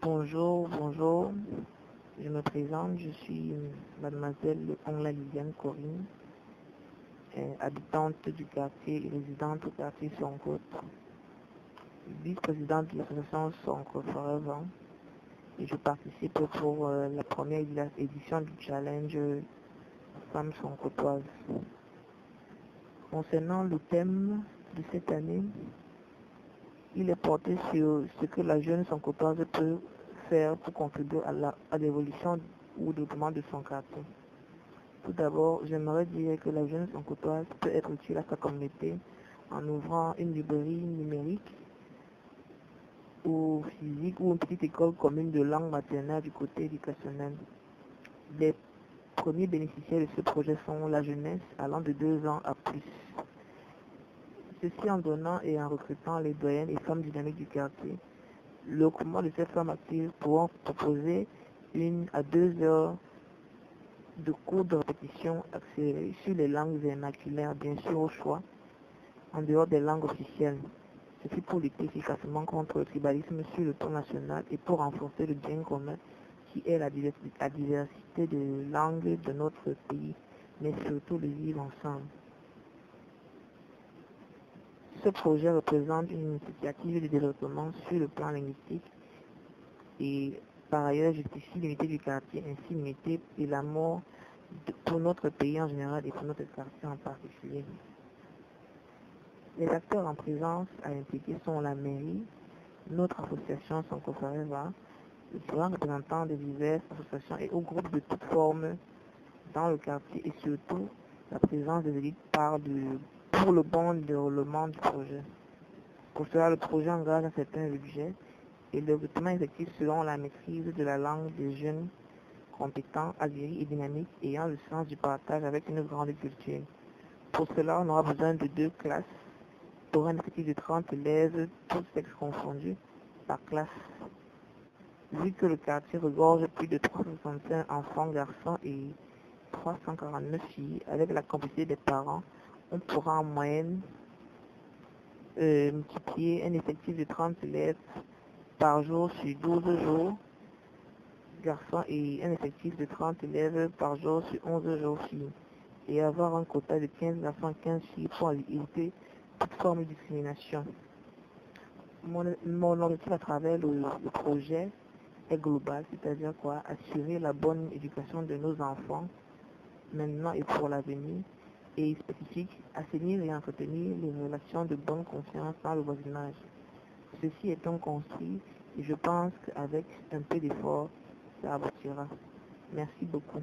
Bonjour. Je me présente, je suis mademoiselle Ongla Liliane Corinne, habitante du quartier et résidente au quartier Sonko, vice-présidente de l'association Sonko Forever, et je participe pour la première édition du challenge Femmes Sonkotoises. Concernant le thème de cette année, il est porté sur ce que la jeune Sonkotoise peut faire pour contribuer à l'évolution ou au développement de son quartier. Tout d'abord, j'aimerais dire que la jeune Sonkotoise peut être utile à sa communauté en ouvrant une librairie numérique ou physique ou une petite école commune de langue maternelle du côté éducationnel. Les premiers bénéficiaires de ce projet sont la jeunesse allant de 2 ans à plus. Ceci en donnant et en recrutant les doyennes et femmes dynamiques du quartier. Le regroupement de ces femmes actives pourront proposer 1 à 2 heures de cours de répétition accélérés sur les langues vernaculaires, bien sûr au choix, en dehors des langues officielles. Ceci pour lutter efficacement contre le tribalisme sur le plan national et pour renforcer le bien commun qui est la diversité de langues de notre pays, mais surtout le vivre ensemble. Ce projet représente une initiative de développement sur le plan linguistique et par ailleurs justifie l'unité du quartier, ainsi l'unité et l'amour pour notre pays en général et pour notre quartier en particulier. Les acteurs en présence à impliquer sont la mairie, notre association Sonko Forever, les différents représentants des diverses associations et aux groupes de toutes formes dans le quartier et surtout la présence des élites pour le bon déroulement du projet. Pour cela, le projet engage un certain budget et le recrutement effectif selon la maîtrise de la langue des jeunes compétents, aguerris et dynamiques ayant le sens du partage avec une grande culture. Pour cela, on aura besoin de 2 classes pour un effectif de 30 élèves, tous sexes confondus, par classe. Vu que le quartier regorge plus de 365 enfants, garçons et 349 filles, avec la complicité des parents, on pourra en moyenne multiplier un effectif de 30 élèves par jour sur 12 jours, garçons, et un effectif de 30 élèves par jour sur 11 jours filles, et avoir un quota de 15 garçons, 15 filles pour éviter toute forme de discrimination. Mon objectif à travers le projet est global, c'est-à-dire quoi? Assurer la bonne éducation de nos enfants, maintenant et pour l'avenir, et spécifique, assainir et entretenir les relations de bonne confiance dans le voisinage. Ceci étant construit, et je pense qu'avec un peu d'effort, ça aboutira. Merci beaucoup.